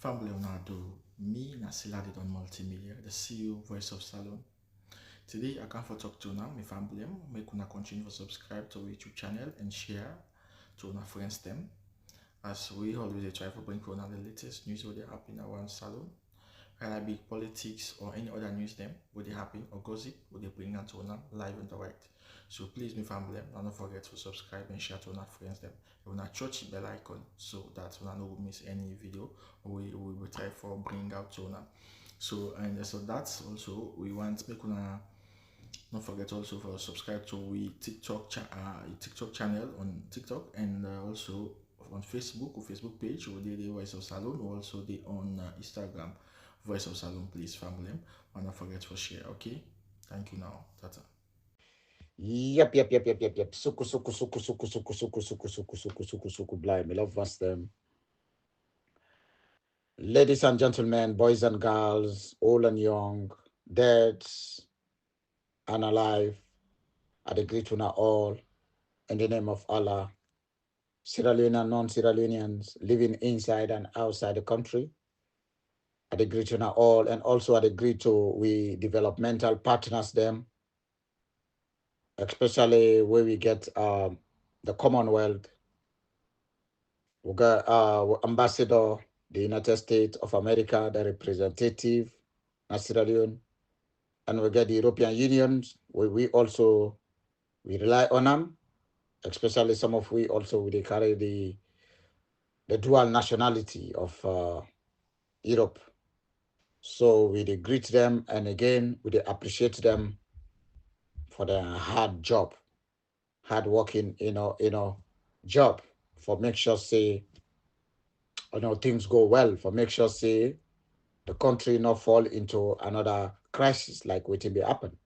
Family Leonardo, me Nasila did on multimedia, the CEO voice of Salon. Today I come for talk to now, my family, make una continue to subscribe to our YouTube channel and share to our friends them. As we always try to bring for the latest news what they happen around Salon, whether it be politics or any other news them, what they happen or gossip, what they bring out to una live and direct. So please, my family, don't forget to subscribe and share to our friends them. You wanna touch the bell icon so that you no miss any video we will try for bring out to una. So that's also we want make una don't forget also for subscribe to we TikTok channel on TikTok and also on Facebook or Facebook page or the Voice of Salon or also the on Instagram Voice of Salon, please family. And don't forget to share. Okay, thank you now. Tata. Yep. Suku. Blind. Me love us them. Ladies and gentlemen, boys and girls, old and young, dead and alive, I agree to now all in the name of Allah. Sierra Leone and non-Sierra Leoneans living inside and outside the country. I agree to now all, and also I agree to we developmental partners them, especially where we get the Commonwealth. We got ambassador, the United States of America, the representative, Sierra Leone, and we get the European Union. We also we rely on them, especially some of we also they carry the dual nationality of Europe. So we they greet them, and again we they appreciate them for their hard job, hard working, job for make sure say things go well, for make sure say the country not fall into another crisis like what be happened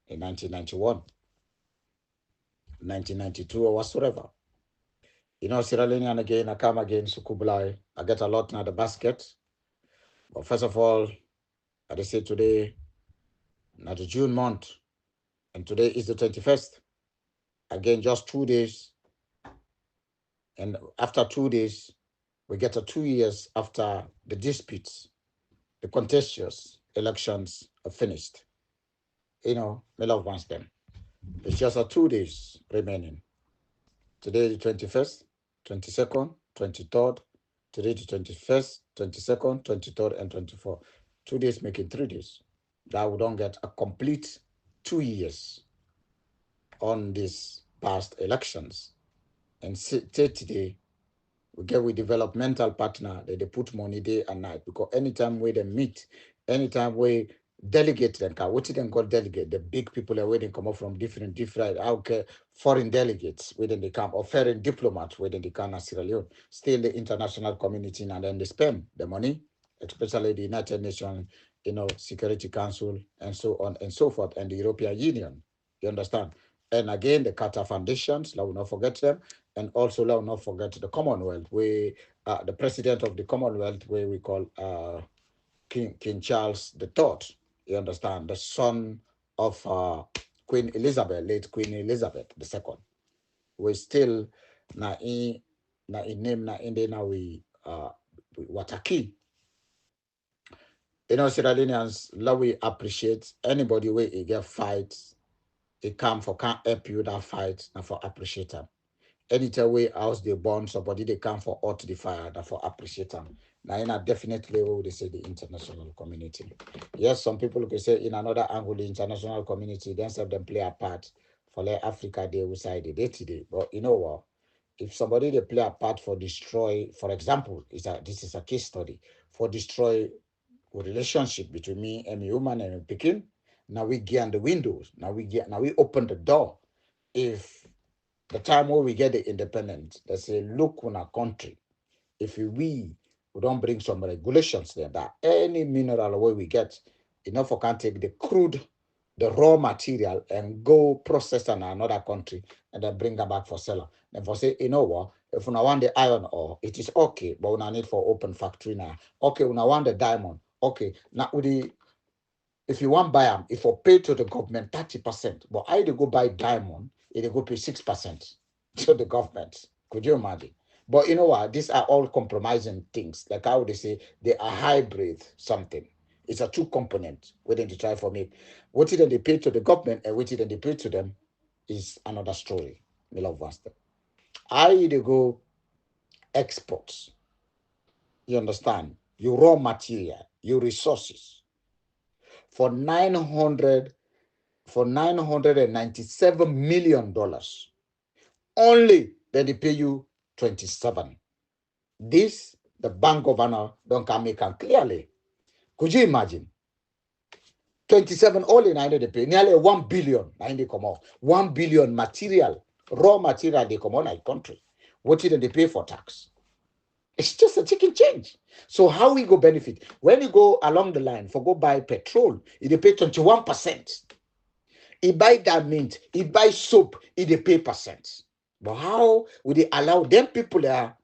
in 1991, 1992 or whatsoever. Sierra Leone again, I come again, Sukublai. I get a lot now the basket. But first of all, as I say today, now the June month, and today is the 21st. Again, just 2 days. And after 2 days, we get a 2 years after the disputes, the contentious elections are finished. My love wants them. It's just a 2 days remaining. Today the 21st, 22nd, 23rd. Today the 21st, 22nd, 23rd, and 24th. 2 days making 3 days. That we don't get a complete 2 years on these past elections. And today we get with developmental partner that they put money day and night because anytime we they meet, anytime we delegate them, what them call delegate, the big people are waiting come up from different okay, foreign delegates within the camp or foreign diplomats within the camp of Sierra Leone, still the international community and then they spend the money, especially the United Nations, Security Council and so on and so forth, and the European Union. You understand? And again, the Carter Foundations, let us not forget them, and also let us not forget the Commonwealth, where the president of the Commonwealth, where we call King Charles III. You understand? The son of Queen Elizabeth, late Queen Elizabeth II. We still na in name na in there now we wataki. Sierra Leoneans, love we appreciate anybody where he get fights, he come for can't help you that fight, and for appreciate them. Anytime we house they burn somebody they come for out the fire, that for appreciate them. Now in a definitely what they say the international community. Yes, some people can say in another angle the international community themselves them play a part for like Africa they will say the day to day. But you know what? If somebody they play a part for destroy, for example, this is a case study for destroy relationship between me and a woman and a Pekin. Now we get the windows. Now we open the door. If the time where we get the independence, they say, look on our country. If we don't bring some regulations there that any mineral where we get, enough for can take the crude, the raw material and go process in another country and then bring them back for seller. And for say, you know what, if we want the iron ore, it is okay, but we need for open factory now. Okay, we want the diamond. Okay, now with the if you want buy them, if you pay to the government 30%, but I they go buy diamond, it go pay 6% to the government. Could you imagine? But you know what? These are all compromising things. Like how they say they are hybrid something. It's a two component within the try for me. What it they pay to the government and what it they pay to them is another story. Me love Master. I they go exports. You understand? Your raw material, your resources for 997 million dollars. Only then they pay you 27. This the bank governor don't come make it clearly. Could you imagine? 27 all in they pay nearly 1 billion. They come out 1 billion material, raw material they come on our country. What did they pay for tax? It's just a chicken change. So how we go benefit? When you go along the line for go buy petrol, they pay 21%. He buy that mint, he buy soap, he they pay percent. But how would they allow them people there?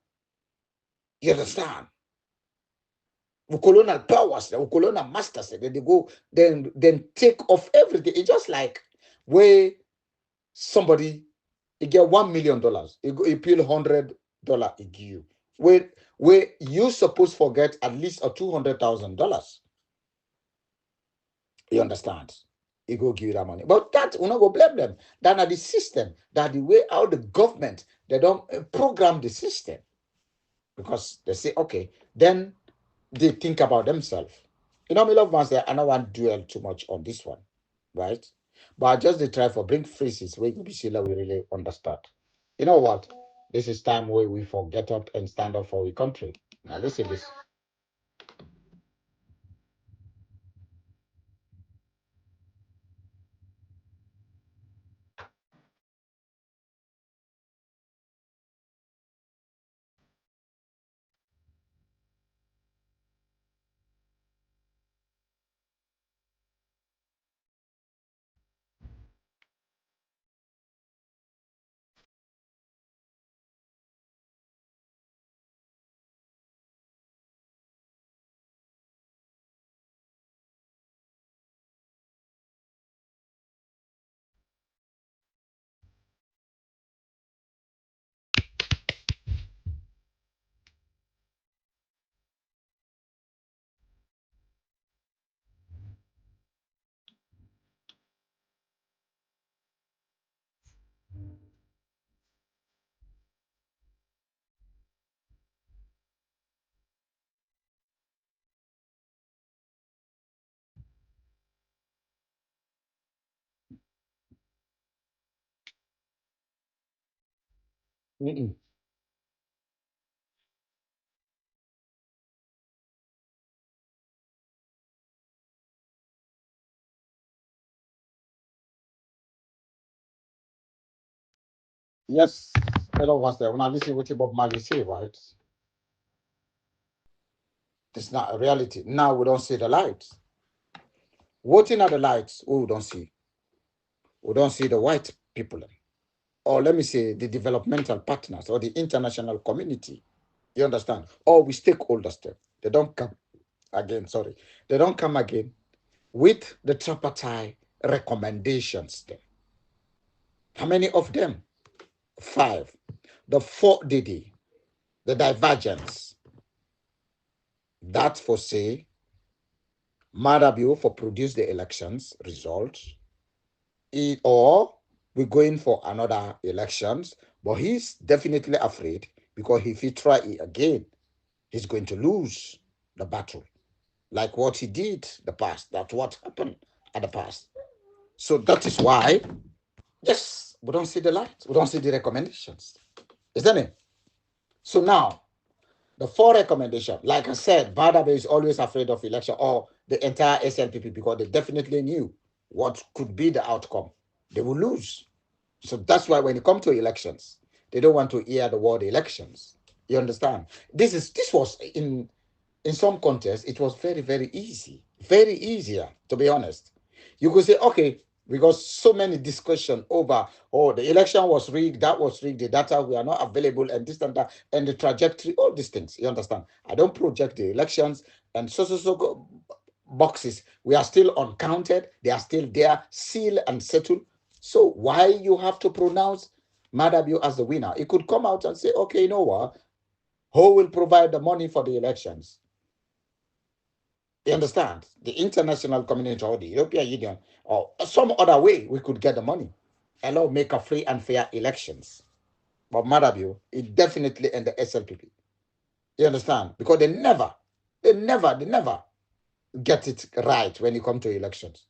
You understand? The colonial powers, the colonial masters, then they go, then take off everything. It's just like where somebody he get $1 million, he pay $100, he give you. Where you supposed forget at least a $200,000. You understand? He go give you that money. But that we not go blame them. That are the system, that the way how the government they don't program the system. Because they say, okay, then they think about themselves. You know, me love ones there, I don't want to dwell too much on this one, right? But I just they try for bring phrases where we see we really understand. You know what? This is time where we forget up and stand up for our country. Now listen this. Mm-mm. Yes, hello, what's there? When I listen what Bob Marley say, right? It's not a reality. Now we don't see the lights. What are the lights? Oh, we don't see. We don't see the white people, or let me say the developmental partners or the international community. You understand? Or we stakeholders there. They don't come again, sorry. They don't come again with the tripartite recommendations there. How many of them? Five. The four DD, the divergence. That for say, Marabio for produce the elections results, or we're going for another elections, but he's definitely afraid because if he try it again, he's going to lose the battle, like what he did the past. That's what happened at the past. So that is why, yes, we don't see the light, we don't see the recommendations, isn't it? So now, the four recommendations, like I said, Badabe is always afraid of election or the entire SLPP because they definitely knew what could be the outcome. They will lose. So that's why when it comes to elections, they don't want to hear the word elections. You understand? This was in some contests, it was very, very easy. Very easier, to be honest. You could say, okay, because so many discussion over, oh, the election was rigged, that was rigged, the data we are not available, and this and that, and the trajectory, all these things. You understand? I don't project the elections and boxes. We are still uncounted. They are still there, sealed and settled. So why you have to pronounce Madabio as the winner? It could come out and say, okay, you know what? Who will provide the money for the elections? You understand? The international community or the European Union or some other way we could get the money. Allow make a free and fair elections. But Madabio, it definitely and the SLPP. You understand? Because they never get it right when it comes to elections.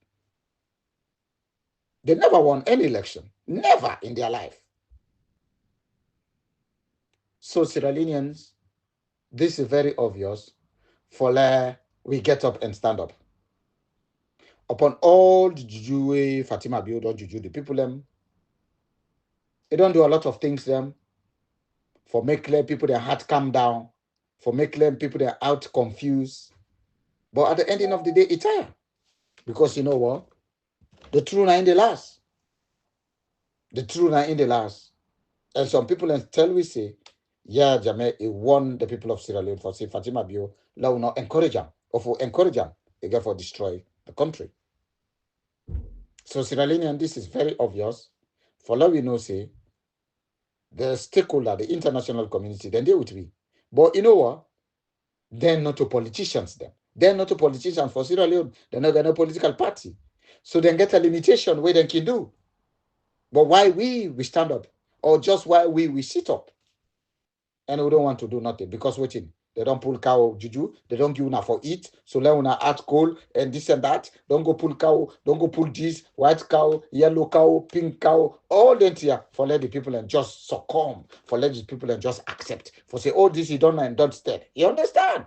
They never won any election. Never in their life. So Sierra Leoneans, this is very obvious. For we get up and stand up. Upon all the juju Fatima build or juju, the people them, they don't do a lot of things them for make people their heart calm down, for make people their out confused. But at the ending of the day, it's tired. Because you know what? The truth are in the last. The truth are in the last. And some people tell we say, yeah, Jame, he won the people of Sierra Leone for say Fatima Bio, la will not encourage them, or for encourage them, again for destroy the country. So Sierra Leone, this is very obvious. For all we know, say, the stakeholder, the international community, then they would be. But you know what? They're not a politicians then. They're not a politician for Sierra Leone. They're not a political party. So they get a limitation where they can do. But why we stand up? Or just why we sit up? And we don't want to do nothing. Because waiting, they don't pull cow juju, they don't give una for eat. So let una add coal and this and that. Don't go pull cow, don't go pull this, white cow, yellow cow, pink cow, all that here for let the people and just succumb, for let the people and just accept. For say, oh, this is done and done instead. You understand?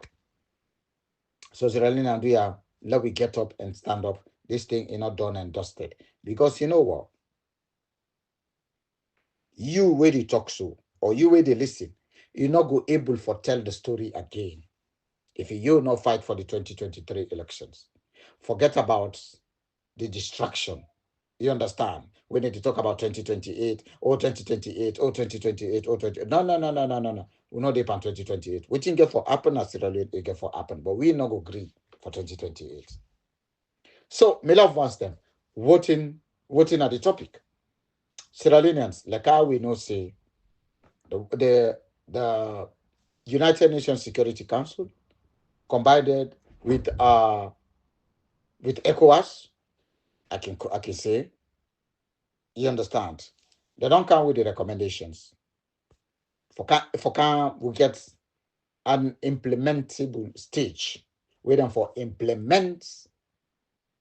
So Zeralina and we are let we get up and stand up. This thing is not done and dusted. Because you know what? You where they talk so, or you where they listen, you're not go able for tell the story again. If you not fight for the 2023 elections, forget about the distraction. You understand? We need to talk about 2028, or 2028, or 2028, or 20. No. We know they plan 2028. We think get for happen as it get for happen, but we not go agree for 2028. So, me love ones them voting at the topic. Sierra Leoneans, like how we know say the United Nations Security Council combined with ECOWAS, I can say, you understand. They don't come with the recommendations. For we get an implementable stage. Waiting for implement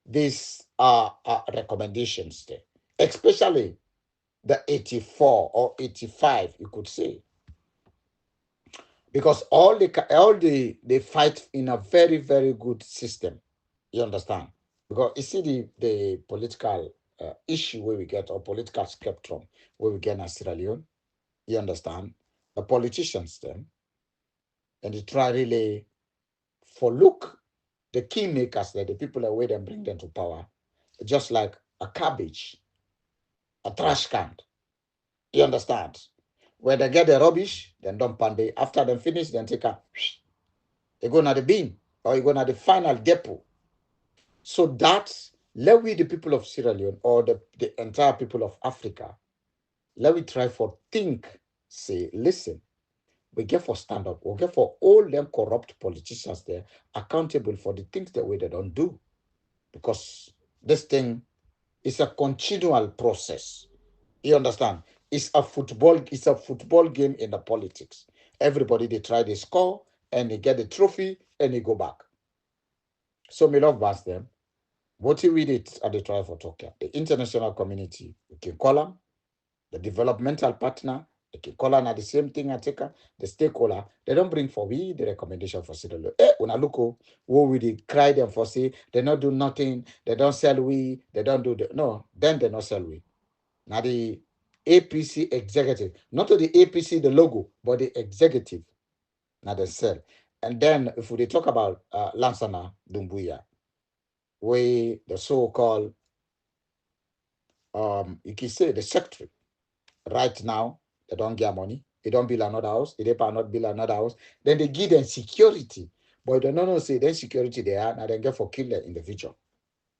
these recommendations there. Especially the 84 or 85, you could say. Because all they fight in a very, very good system. You understand? Because you see the political issue where we get, or political spectrum where we get in Sierra Leone, you understand? The politicians then, and they try really for look the kingmakers that the people that way and bring them to power, just like a cabbage, a trash can. You understand? Where they get the rubbish, then dump and they after them finish, then take they go to the bin or you go to the final depot. So that's let we the people of Sierra Leone or the entire people of Africa, let we try for think, say, listen, we get for stand up, we get for all them corrupt politicians there accountable for the things that they don't do. Because this thing is a continual process. You understand? It's a football game in the politics. Everybody they try to score and they get the trophy and they go back. So me love bass them. What we did at the trial for Tokyo, the international community, we can call them, the developmental partner, they can call them at the same thing I take the stakeholder, they don't bring for we the recommendation for Sierra Leone. When I look what we did cry them for say they don't do nothing, they don't sell we, they don't do the no, then they not sell we. Now the APC executive, not to the APC the logo, but the executive, now they sell. And then if we talk about Lansana Dumbuya, we the so-called you can say the secretary right now, they don't get money, they don't build another house, they not build another house, then they give them security, but they don't say then security they are, now they get for kill in the future.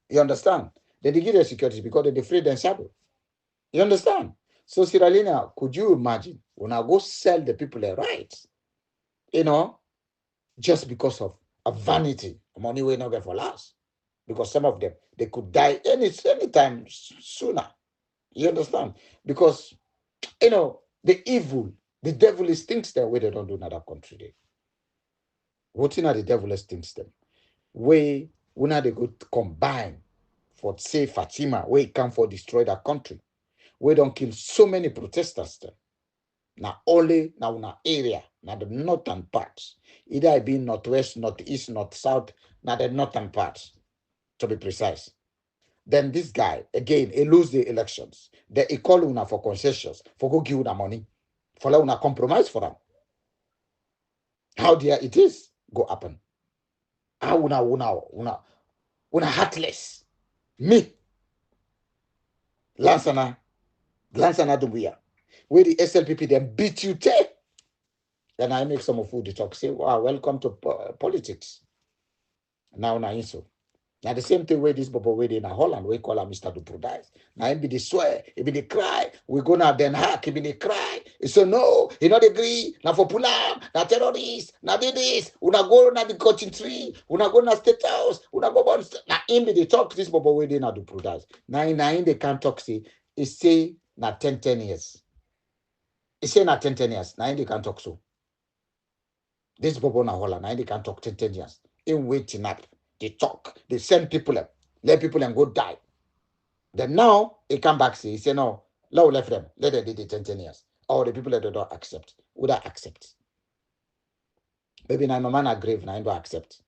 You understand? Then they give them security because they afraid them shadow. You understand? So Sierra Leone, could you imagine when I go sell the people their rights? you know, just because of a vanity, money will not get for last. Because some of them, they could die anytime sooner. You understand? Because, the evil, the devilish things that way they don't do in other country. What in the devilish things them? Way, when they go combine for, say, Fatima, where it come for destroy that country. We don't kill so many protesters there. Now only now in area, now the northern parts. Either I be northwest, northeast, north south, now the northern parts, to be precise. Then this guy, again, he lose the elections. Then he call una for concessions, for go give una money, for let una compromise for them. How dare it is go happen? How una heartless. Me, Lansana Dumbuya. Where the SLPP then beat you take. Then I make some of food talk, say, wow, welcome to politics. Now so. Now the same thing where this Bobo way in Holland, we call him Mr. Duprudise. Now him be the swear, he be the cry. We go now Den Haag, he be the cry. He say no, he not agree. Now for Pulam, now terrorists, now do this. Una go na the cotton tree, una go na state house, una go on. Now him be the talk this Bobo way in Duprudise. Now him they can't talk say, he say na 10 years. He say na 10 years. Now him they can't talk so. This Bobo na Holland, now him they can't talk 10 years. In waiting up. They talk, they send people up, let people and go die. Then now he come back, say, he say, no, left them, let them do the 10 years. Or the people that they don't accept, would I accept? Maybe now no man agree, now I don't accept.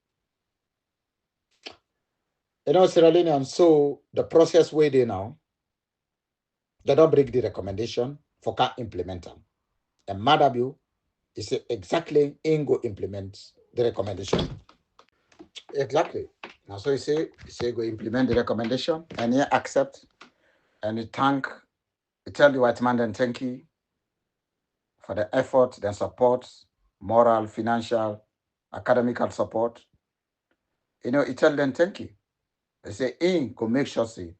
Sierra Leonean, so the process where they now, they don't break the recommendation for can implement them. And Madabu is exactly in go implement the recommendation. Exactly. Now, so you say go implement the recommendation and he accept and he tell the white man then thank you for the effort, then support, moral, financial, academical support. He tell them thank you. They say in go make sure see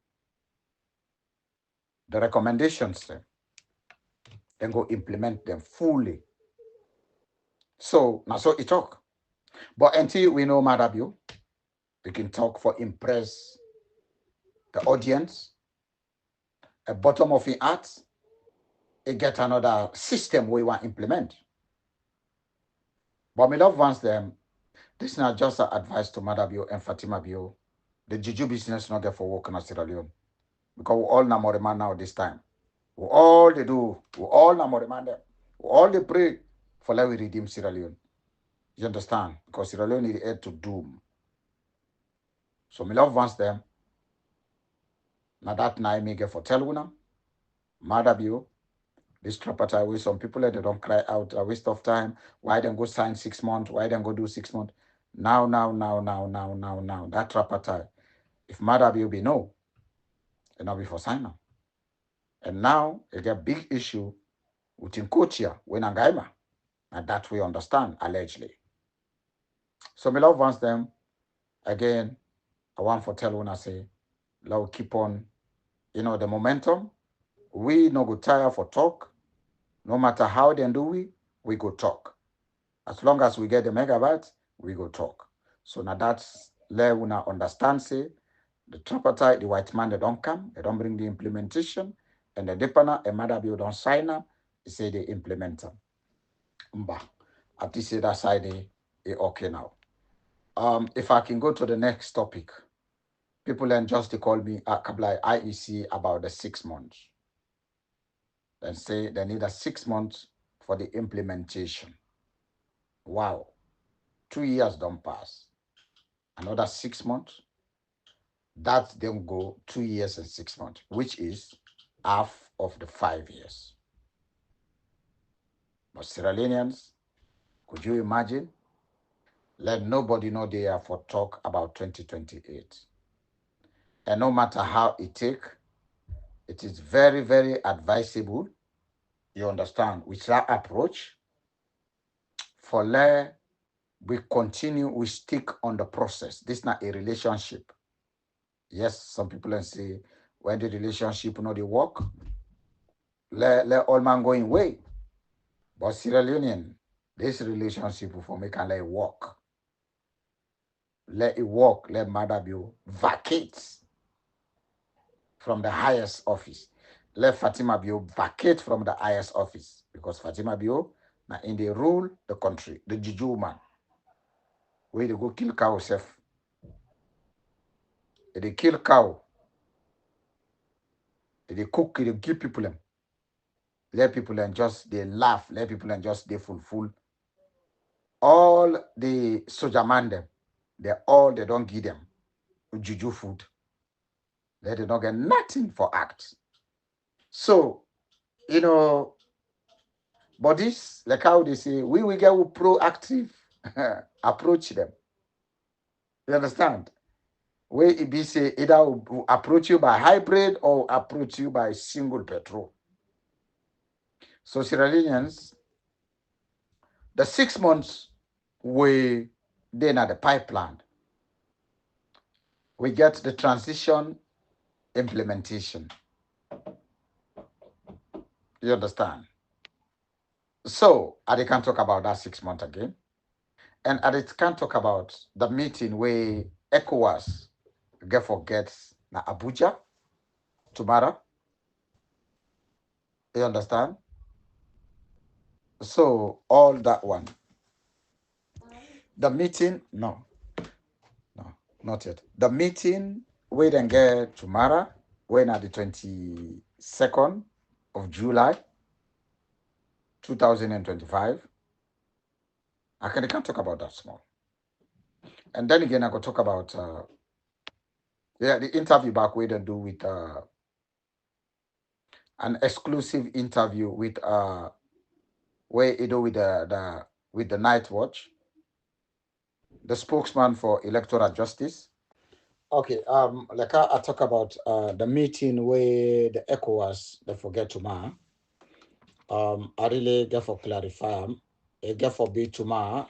the recommendations then go implement them fully. So now so he talk. But until we know Madabio, we can talk for impress the audience, a bottom of the art, it get another system we want to implement. But my love wants them, this is not just an advice to Madabio and Fatima Bio. The juju business not get for work in Sierra Leone. Because we all namorema now this time. We all they do, we all namorema them. We all they pray for let we redeem Sierra Leone. You understand? Because Sierra Leone is head to doom. So my love wants them. Now that night me get for tell una, Madabio, this trapata with some people they don't cry out a waste of time. Why don't go sign 6 months? Why don't go do 6 months? Now. That trapata, if Madabio be no, and not before sign now. And now it get big issue within Kochia when Angaima. And that we understand, allegedly. So my love wants them, again, I want for tell when I say, love keep on, the momentum. We no go tire for talk. No matter how they do we go talk. As long as we get the megabytes, we go talk. So now that's let una understand say the tripartite, the white man, they don't come, they don't bring the implementation, and the depana and Madabio don't sign up, they say they implement them. At least say that side okay now. If I can go to the next topic, people then just call me Kablai IEC about the 6 months. Then say they need a 6 months for the implementation. Wow. 2 years don't pass. Another 6 months. That then go 2 years and 6 months, which is half of the 5 years. But Sierra Leoneans, could you imagine? Let nobody know they are for talk about 2028. And no matter how it take, it is very, very advisable, you understand, with that approach, for let we continue, we stick on the process. This is not a relationship. Yes, some people say, when the relationship not the work, let all man go in way. But Sierra Leonean, This relationship for make and let it work. Let it work. Let Madabio vacate from the highest office. Let Fatima Bio vacate from the highest office because Fatima Bio now in the rule the country, the Juju man. Where they go kill cow self. They kill cow. They cook, they give people them. Let people and just they laugh. Let people and just they full. All the soldier man them, they don't give them juju food. They don't get nothing for act. So, you know, but this, like how they say, we will get proactive approach them. You understand? Where it be say either approach you by hybrid or approach you by single petrol. So Sierra Leoneans, the 6 months we then at the pipeline, we get the transition implementation. You understand? So I can't talk about that 6 months again. And I can't talk about the meeting where ECOWAS get forgets na Abuja tomorrow. You understand? So all that one. The meeting, no, not yet. The meeting we then get tomorrow, when at the 22nd of July, 2025. I can't talk about that small. And then again, I could talk about the interview back we then do with an exclusive interview with where you do with the Night Watch, the spokesman for electoral justice. Okay, like I talk about the meeting where the ECOWAS they forget tomorrow. I really get for clarify. I get for be tomorrow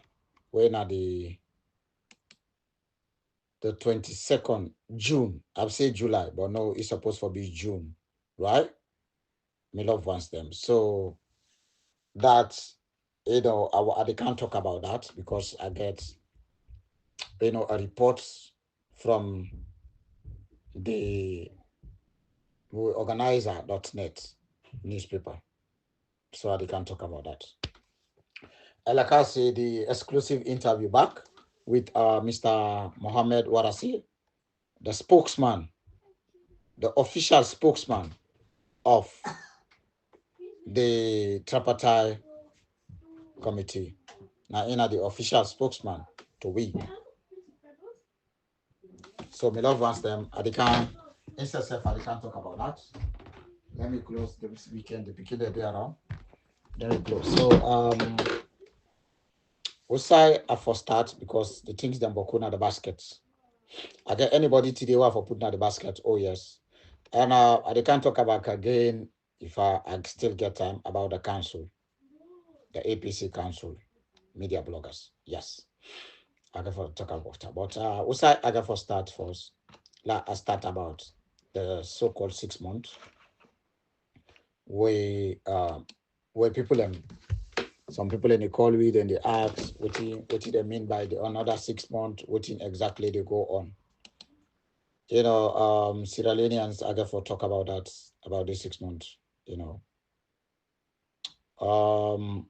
when at the 22nd June. I've said July, but no, it's supposed to be June, right? Me love wants them. So that I can't talk about that because I get a report from the organizer.net newspaper. So I can't talk about that. And like I say, the exclusive interview back with Mr. Mohammed Warasi, the spokesman, the official spokesman of the tripartite committee. Now, the official spokesman to we. So, me love wants them. I can't, instead of I can't talk about that. Let me close this weekend, the beginning there around. Let me close. So, we'll say I for start because the things them bokuna the baskets. I get anybody today who for putting out the basket. Oh, yes. And I can't talk about again if I still get time about the council, the APC council, media bloggers. Yes. I got for talk about that. But also I got for start first. Like I start about the so-called 6 months where people some people in the call with and they ask what they mean by the another 6 months, what exactly they go on. Sierra Leoneans I got for talk about that about the 6 months, Um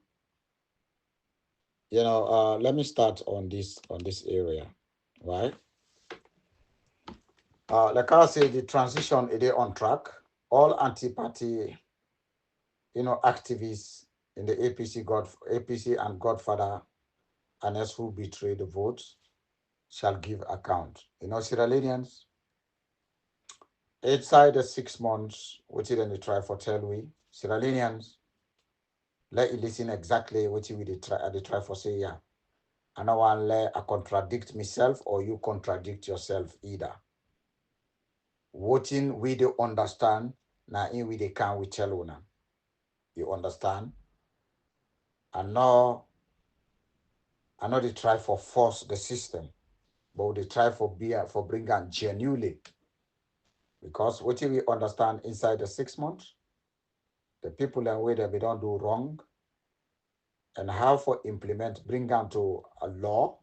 let me start on this area, right? Like I say, the transition is on track. All anti-party, activists in the APC and Godfather and us who betray the votes shall give account. Sierra Leoneans, outside the 6 months, which is they try for tell we, Sierra Leoneans, let you listen exactly what we they try for say, yeah. I don't want to let I contradict myself or you contradict yourself either. Voting we do understand, now in we they can we tell you now. You understand? And now I know they try for force the system, but they try for bring and genuinely. Because what we understand inside the 6 months, the people and way that we don't do wrong, and how for implement, bring down to a law,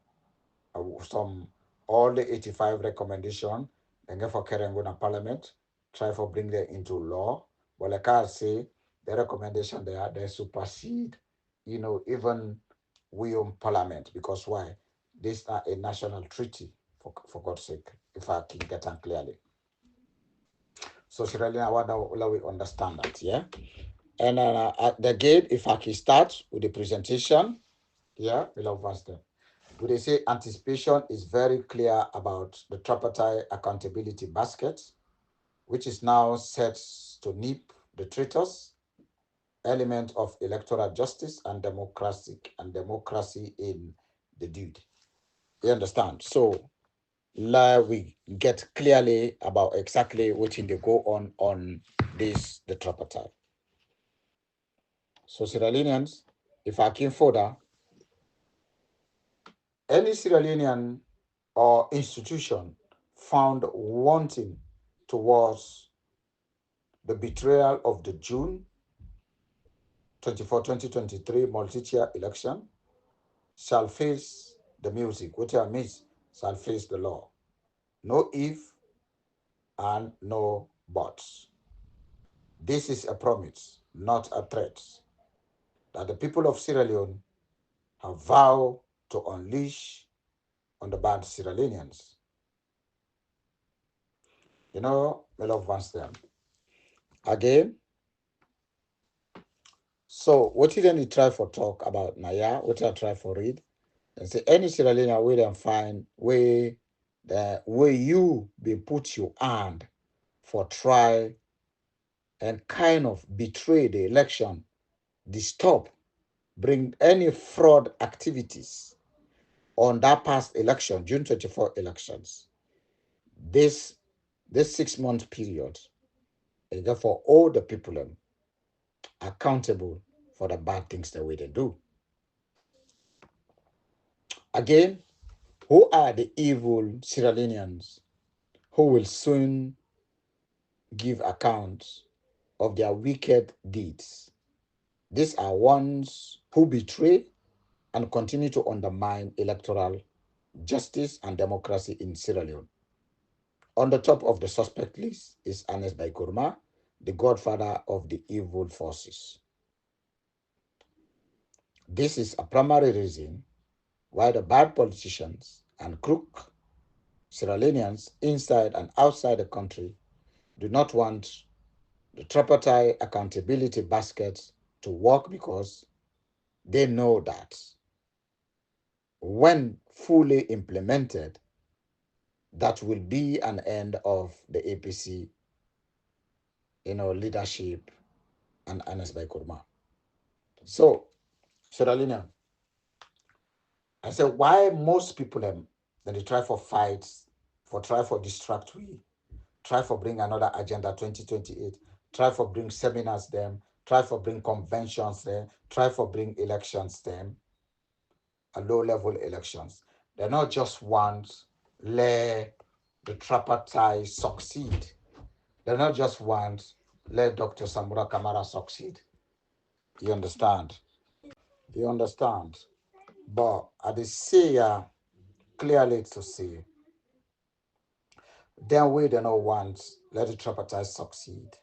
some all the 85 recommendation, and for Kerenguna Parliament, try for bring them into law. But like I say, the recommendation they supersede, even we own Parliament, because why? This is not a national treaty, for God's sake, if I can get on clearly. So Sierra Leone, I want we understand that, yeah? And again, if I can start with the presentation, yeah, we love us there. Would they say anticipation is very clear about the tripartite accountability basket, which is now set to nip the traitors, element of electoral justice and democracy in the dude. You understand? So we get clearly about exactly what they go on this the tripartite. So Sierra Leoneans, if I came further, any Sierra Leonean or institution found wanting towards the betrayal of the June 24, 2023 multi-tier election shall face the music, which I means shall face the law. No if and no buts. This is a promise, not a threat, that the people of Sierra Leone have vowed to unleash on the bad Sierra Leoneans. My love wants them. Again, so what did you try for talk about Naya? What I try for read? And say any Sierra Leone we then find where you be put your hand for try and kind of betray the election, disturb, bring any fraud activities on that past election, June 24 elections. This 6 month period is therefore all the people accountable for the bad things that we they do. Again, who are the evil Sierra Leoneans who will soon give accounts of their wicked deeds? These are ones who betray and continue to undermine electoral justice and democracy in Sierra Leone. On the top of the suspect list is Ernest Bai, the godfather of the evil forces. This is a primary reason why the bad politicians and crook Sierra Leoneans inside and outside the country do not want the tripartite accountability basket to work, because they know that when fully implemented, that will be an end of the APC, leadership and Anas Bai. So, Sierra Leone, I said, why most people then they try for fights, try for distract we, try for bring another agenda 2028, try for bring seminars them, try for bring conventions them, try for bring elections them, a low level elections. They're not just want let the tripartite succeed. They're not just want let Dr. Samura Kamara succeed. You understand? You understand? But I did say clearly to see, then we do not want let the tripartite succeed,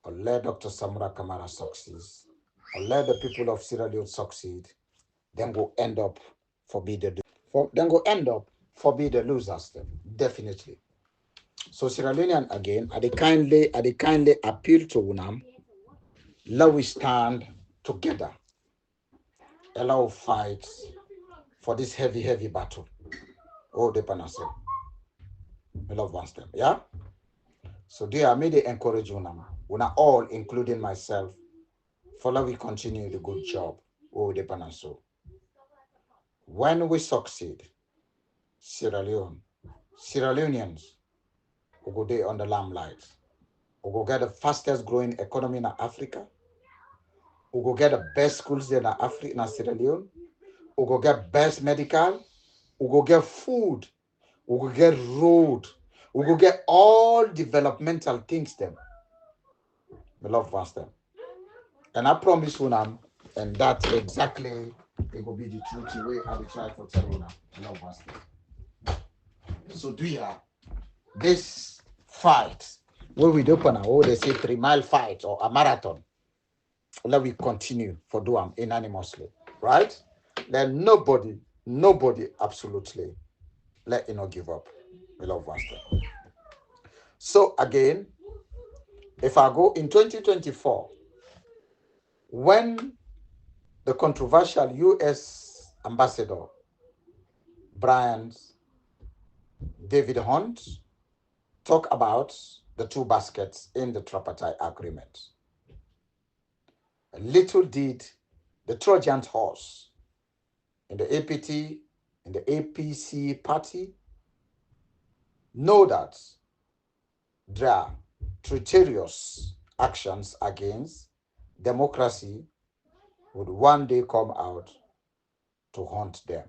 or let Dr. Samura Kamara succeed, or let the people of Sierra Leone succeed, then go end up for be the losers then, definitely. So Sierra Leonean again, I they kindly appeal to UNAM, let we stand together, allow fight for this heavy battle. Oh, the panacea. I love one step, yeah? So dear, I made they encourage Una all, including myself, for let we continue the good job. Oh, the panacea. When we succeed, Sierra Leoneans will go there on the limelight. We go get the fastest growing economy in Africa. We go get the best schools there in Africa, in Sierra Leone. We go get best medical. We go get food. We go get road. We go get all developmental things them. We love vast them. And I promise you now, And that exactly it will be the truth way I will try for telling now. So do you this fight where we open a they say 3 mile fight or a marathon, let we continue for do them unanimously, right? Then nobody absolutely let you know give up. We love Master. So again, if I go in 2024, when the controversial US ambassador Brian David Hunt talk about the two baskets in the tripartite agreement, little did the Trojan horse in the APT, in the APC party know that their traitorous actions against democracy would one day come out to haunt them.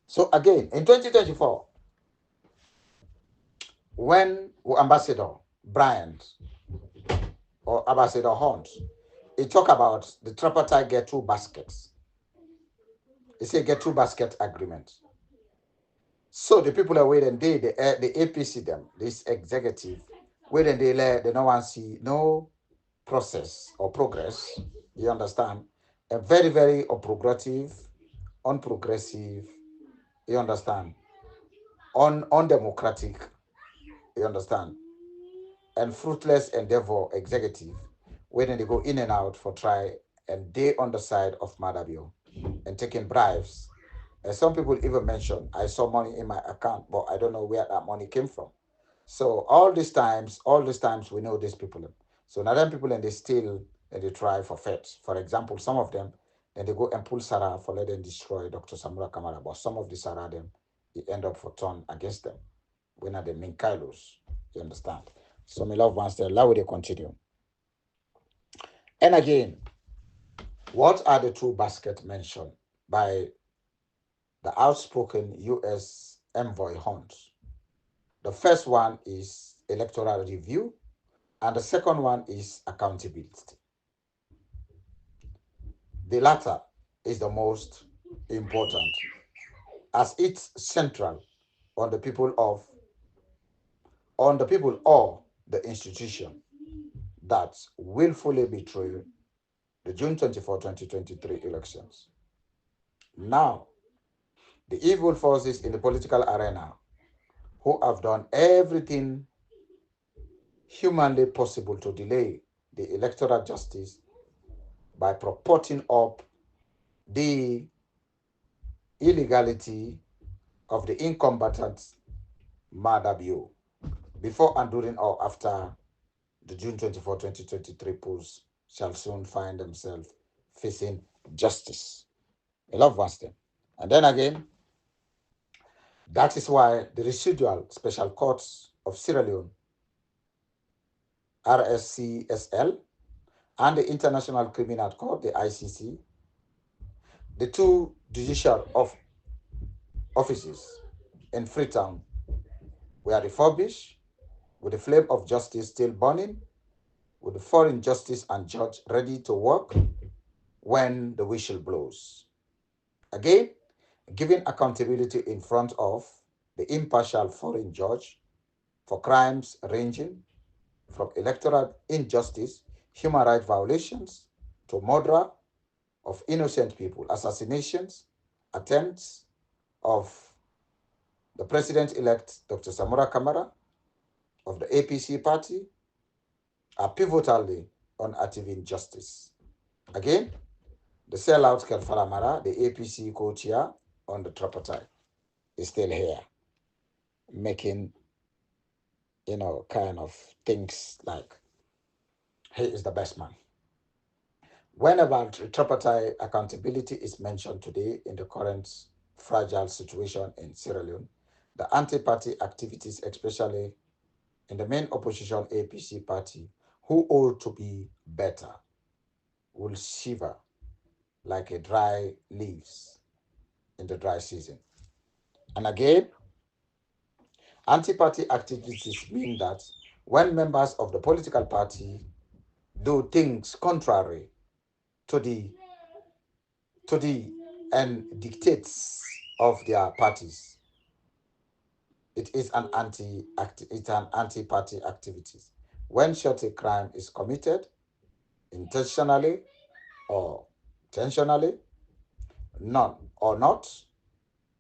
So again, in 2024, when Ambassador Bryant or Ambassador Hunt, he talk about the tripartite get two baskets. He say get two basket agreement. So the people are waiting, the APC them, this executive, waiting they no one see no process or progress. You understand? A very, very unprogressive, unprogressive, you understand? Undemocratic, you understand? And fruitless endeavor executive, waiting they go in and out for try and they on the side of Madabio and taking bribes. And some people even mention, I saw money in my account, but I don't know where that money came from. So all these times we know these people. So now them people and they still and they try for feds. For example, some of them then they go and pull Sarah for let them destroy Dr. Samura Kamara. But some of the Sarah them it end up for turn against them. When are the main Kylos. You understand? So my love ones there, allow they continue. And again, what are the two baskets mentioned by the outspoken US envoy Hunt? The first one is electoral review, and the second one is accountability. The latter is the most important, as it's central on the people of on the people or the institution that willfully betray the June 24, 2023 elections. Now, the evil forces in the political arena who have done everything humanly possible to delay the electoral justice by purporting up the illegality of the incombatant Madabio before and during or after the June 24, 2023 polls shall soon find themselves facing justice. A lot of us then. And then again, that is why the residual special courts of Sierra Leone, RSCSL, and the International Criminal Court, the ICC, the two judicial offices in Freetown were refurbished with the flame of justice still burning, with the foreign justice and judge ready to work when the whistle blows. Again, giving accountability in front of the impartial foreign judge for crimes ranging from electoral injustice, human rights violations, to murder of innocent people, assassinations, attempts of the president-elect Dr. Samura Kamara of the APC party are pivotally on achieving justice. Again, the sellout Kelfalamara, the APC co-chair on the tripartite, is still here, making, kind of things like he is the best man. Whenever tripartite accountability is mentioned today in the current fragile situation in Sierra Leone, the anti-party activities, especially in the main opposition APC party, who ought to be better, will shiver like a dry leaves in the dry season. And again, anti-party activities mean that when members of the political party do things contrary to the and dictates of their parties. It is an anti-party activity. When such a crime is committed intentionally or intentionally, none or not,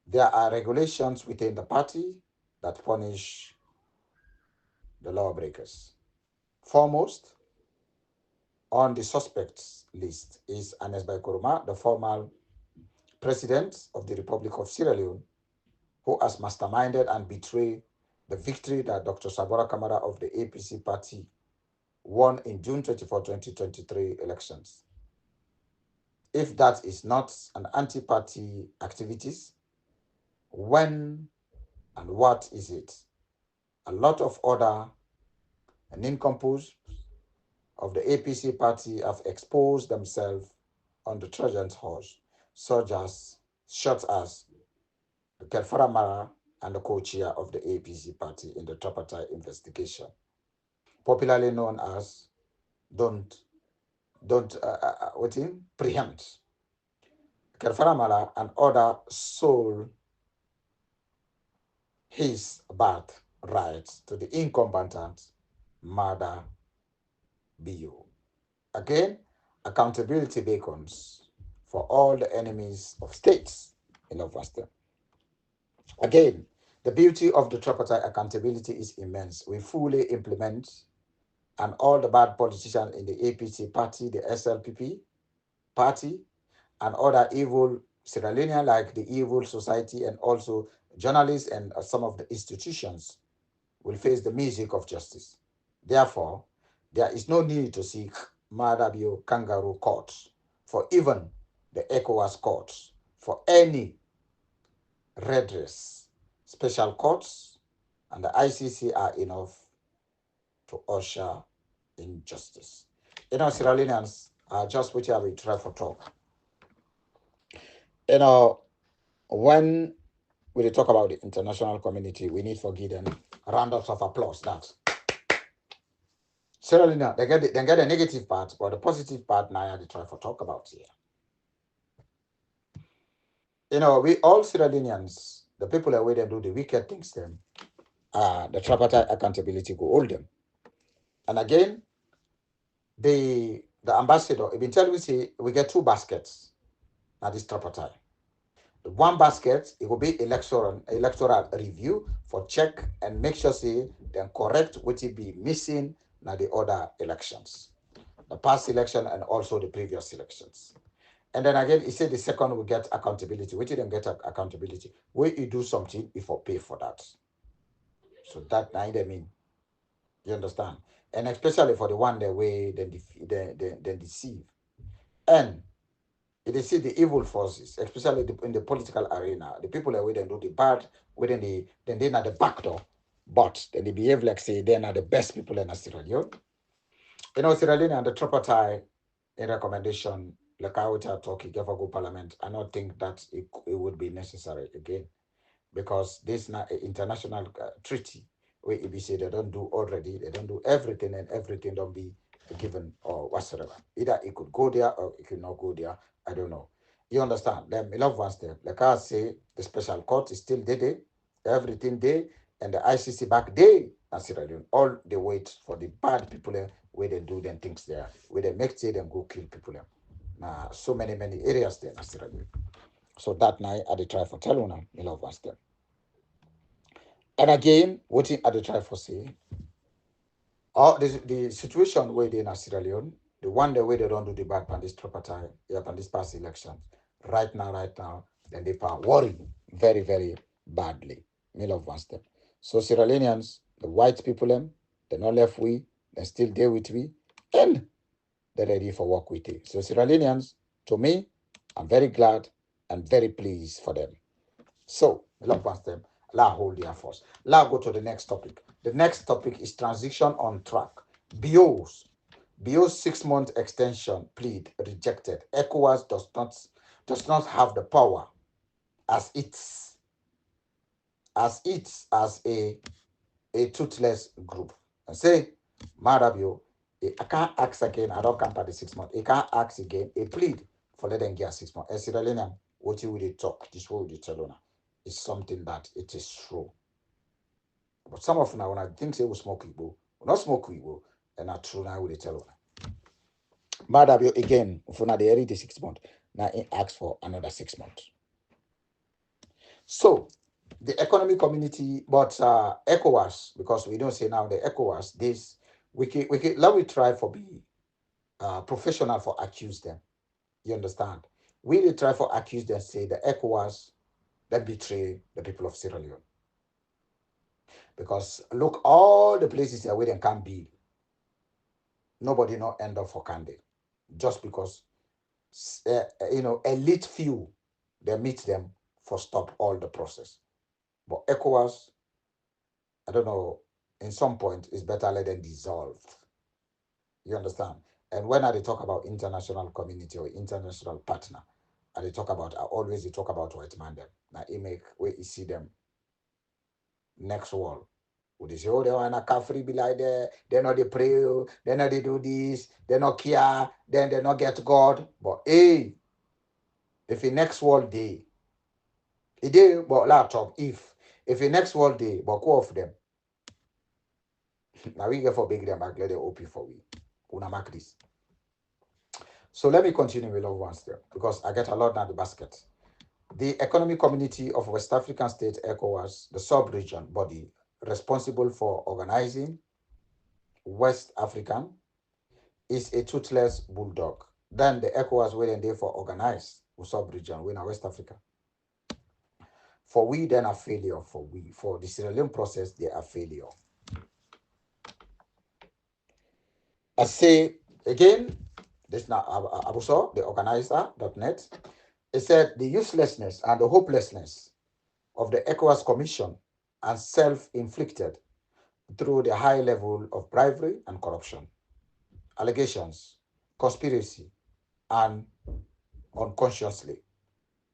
there are regulations within the party that punish the lawbreakers. Foremost on the suspects list is Anes Bai, the former president of the Republic of Sierra Leone, who has masterminded and betrayed the victory that Dr. Samura Kamara of the APC party won in June 24, 2023 elections. If that is not an anti-party activities, when and what is it? A lot of other nincompoops of the APC party have exposed themselves on the Trojan horse, such as the Kelfaramara and the co-chair of the APC party in the tripartite investigation, popularly known as don't preempt. Kelfaramara and other sold his birthright to the incompetent murder BU. Again, accountability beacons for all the enemies of states in Western. Again, the beauty of the tripartite accountability is immense. We fully implement, and all the bad politicians in the APC party, the SLPP party, and other evil Sierra Leonean, like the evil society and also journalists and some of the institutions, will face the music of justice. Therefore, there is no need to seek Madabio kangaroo courts for even the ECOWAS courts for any redress. Special courts and the ICC are enough to usher in justice. Sierra Leoneans are just what we try for talk. When we talk about the international community, we need for give them rounds of applause. That Sierra Leone, they get the negative part, but the positive part now they try for talk about here. We all Sierra Leoneans, the people that way they do the wicked things, them, the tripartite accountability go hold them. And again, the ambassador, if you tell me, say we get two baskets at this tripartite. The one basket, it will be electoral review for check and make sure say then correct what it be missing now the other elections, the past election and also the previous elections. And then again, he said the second will get accountability. We didn't get accountability. When you do something, if you pay for that. So that now I mean, you understand? And especially for the one that way they deceive. And they see the evil forces, especially in the political arena, the people that way they do the bad, within then they're not the back door, but then they behave like say they're not the best people in Sierra Leone. Sierra Leone and the tripartite in recommendation, like I would talk, if I go parliament, I don't think that it would be necessary again, because this is not an international treaty where if you say they don't do already, they don't do everything and everything don't be given or whatsoever. Either it could go there or it could not go there. I don't know. You understand? Then I love one step. Like I say, the special court is still there, everything there, and the ICC back there, and Sierra Leone. All they wait for the bad people where they do them things there, where they make say them go kill people there. So many areas there in Sierra Leone. So that night I did try for Teluna, I love one step. And again, waiting at the try for say, the situation where they in Sierra Leone, the one the way they don't do the bad pan this tripartite, pan this past election, right now, then they are worrying very badly. Me love one step. So Sierra Leoneans, the white people them, they're not left we, they're still there with we, and they're ready for work with it. So Sierra Leoneans, to me, I'm very glad and very pleased for them. So, love one step. La hold their force. La go to the next topic. The next topic is transition on track. BO's 6-month extension plead rejected. ECOWAS does not have the power as a toothless group. And say, Marabio, I can't ask again. I don't come for the 6 months. I can't ask again. I plead for let them get 6 months. And Sierra Leonean, what you will talk, this what you tell on is something that it is true. But some of now when I think say we smoke Igbo, we not smoke Igbo, and not true now we tell on. Madam, again, for now they already 6 months. Now I ask for another 6 months. So the economic community, but ECOWAS, because we don't say now the ECOWAS, this we can let me try for be professional for accuse them. You understand? We dey try for accuse them, say the ECOWAS that betray the people of Sierra Leone. Because look, all the places that we can be, nobody not end up for Kande. Just because elite few they meet them for stop all the process. But ECOWAS, I don't know, in some point it's better let them dissolve. You understand? And when I talk about international community or international partner, I always talk about white man them. Now it make where you see them next wall. Would they say, oh, they want a Kafri be like there, they know they pray, they know they do this, they not care, then they not get God. But hey, if the next world day, it day but laptop, if the next world day, but go off them. Now we get for big them back, let them OP for we. Una mark this. So let me continue with love ones there because I get a lot now the basket. The Economic Community of West African States, ECOWAS, the sub-region body responsible for organizing West African, is a toothless bulldog. Then the ECOWAS were there for organize the sub-region, we in West Africa. For we, then a failure for we. For the Sierra Leone process, they are failure. I say again, this now Abuso, the organizer.net, it said the uselessness and the hopelessness of the ECOWAS Commission and self-inflicted through the high level of bribery and corruption, allegations, conspiracy, and unconsciously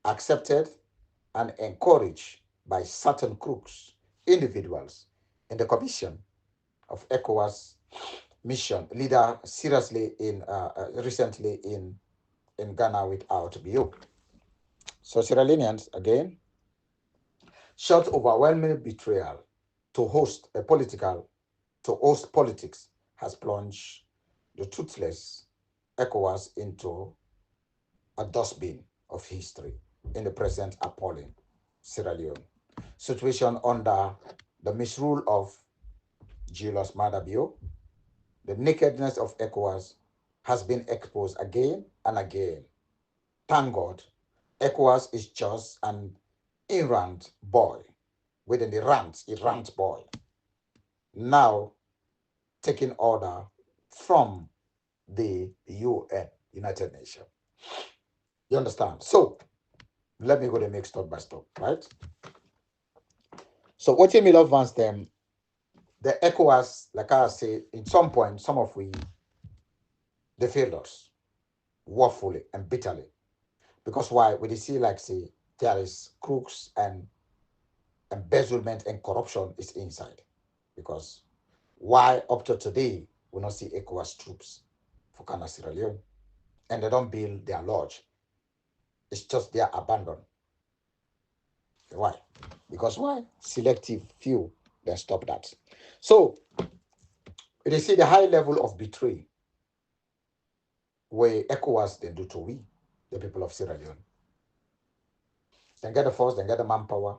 accepted and encouraged by certain crooks, individuals in the commission of ECOWAS mission leader seriously recently in Ghana without BO. So Sierra Leoneans again showed overwhelming betrayal to host politics has plunged the toothless ECOWAS into a dustbin of history in the present appalling Sierra Leone situation under the misrule of Julius Maada Bio. The nakedness of ECOWAS has been exposed again and again. Thank God, ECOWAS is just an errant boy within the errant boy. Now taking order from the UN, United Nations. You understand? So let me go to make step by step, right? So what you love wants them, the ECOWAS, like I say, in some point, some of we they failed us woefully and bitterly. Because why? We see like say there is crooks and embezzlement and corruption is inside. Because why up to today we not see ECOWAS troops for Ghana, Sierra Leone, and they don't build their lodge. It's just they are abandoned. Why? Because why? Selective few then stop that. So they see the high level of betray where ECOWAS they do to we, the people of Sierra Leone. They get the force, they get the manpower.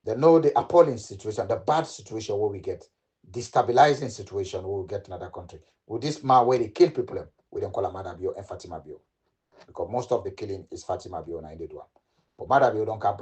They know the appalling situation, the bad situation where we get, destabilizing situation where we get in another country. With this man where they kill people, we don't call him Madabio and Fatima Bio. Because most of the killing is Fatima Bio and one. But Madabio don't come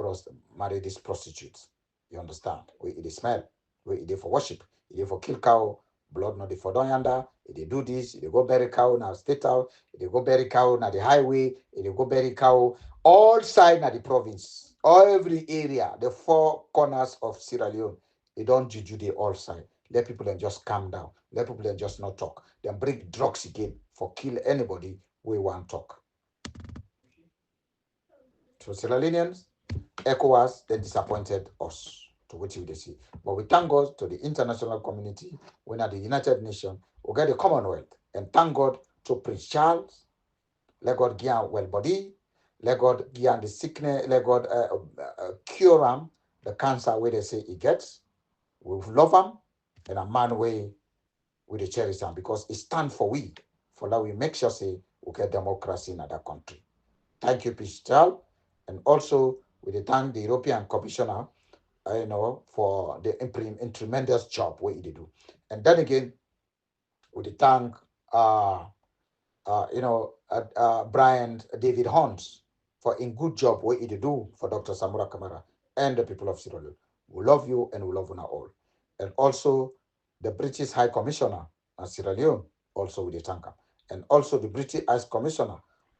marry these prostitutes. You understand? We eat the smell, we eat it for worship, eat it for kill cow, blood not for don yanda, they do this, they go bury cow now state out, they go bury cow now the highway, they go bury cow all side now the province, every area, the four corners of Sierra Leone, they don't juju the all side. Let people then just calm down. Let people then just not talk. Then bring drugs again for kill anybody we want talk. So Sierra Leoneans, ECOWAS, they disappointed us to what you see. But we thank God to the international community, when at the United Nations, we get the Commonwealth. And thank God to Prince Charles, let God give him well body, let God give him the sickness, let God cure him the cancer where they say he gets. We love him, and a man way with the cherish him because it stand for we, for that we make sure say we get democracy in that country. Thank you, Prince Charles, and also we thank the European Commissioner, for the tremendous job what he do. And then again, we thank uh, Brian David Hunt for in good job what he do for Dr. Samura Kamara and the people of Sierra Leone. We love you and we love you all. And also the British High Commissioner of Sierra Leone, also with the tanker. And also the British High Commissioner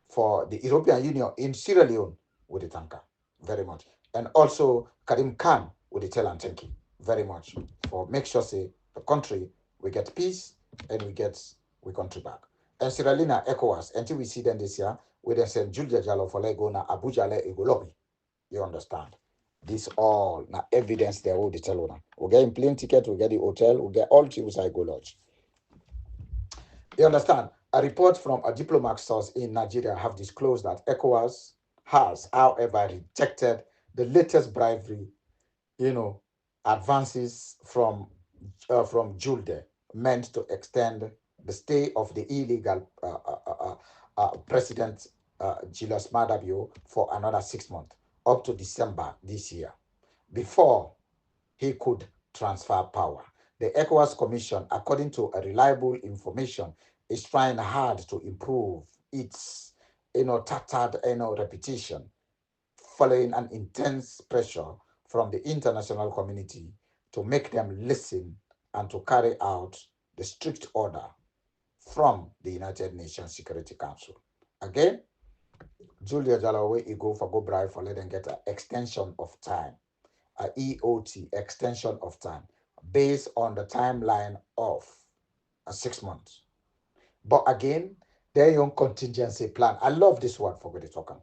for the European Union in Sierra Leone with the tanker. Very much. And also Karim Khan with the tell and thank you very much for make sure say the country we get peace and we country back. And Sierra Leone ECOWAS until we see them this year, we then send Julia Jallo for Lego na Abuja le ego lobby. You understand? This all na evidence they all the tell on. We get in plane ticket, we get the hotel, we get all things I go lodge. You understand? A report from a diplomat source in Nigeria have disclosed that ECOWAS has, however, rejected the latest bribery, advances from Julde meant to extend the stay of the illegal President Julius Madabio for another 6 months, up to December this year, before he could transfer power. The ECOWAS Commission, according to a reliable information, is trying hard to improve its tattered reputation following an intense pressure from the international community to make them listen and to carry out the strict order from the United Nations Security Council. Again, Julia Jalawe, he go for go bribe for let them get an extension of time, a EOT, extension of time, based on the timeline of 6 months. But again, their own contingency plan. I love this word for what they're talking.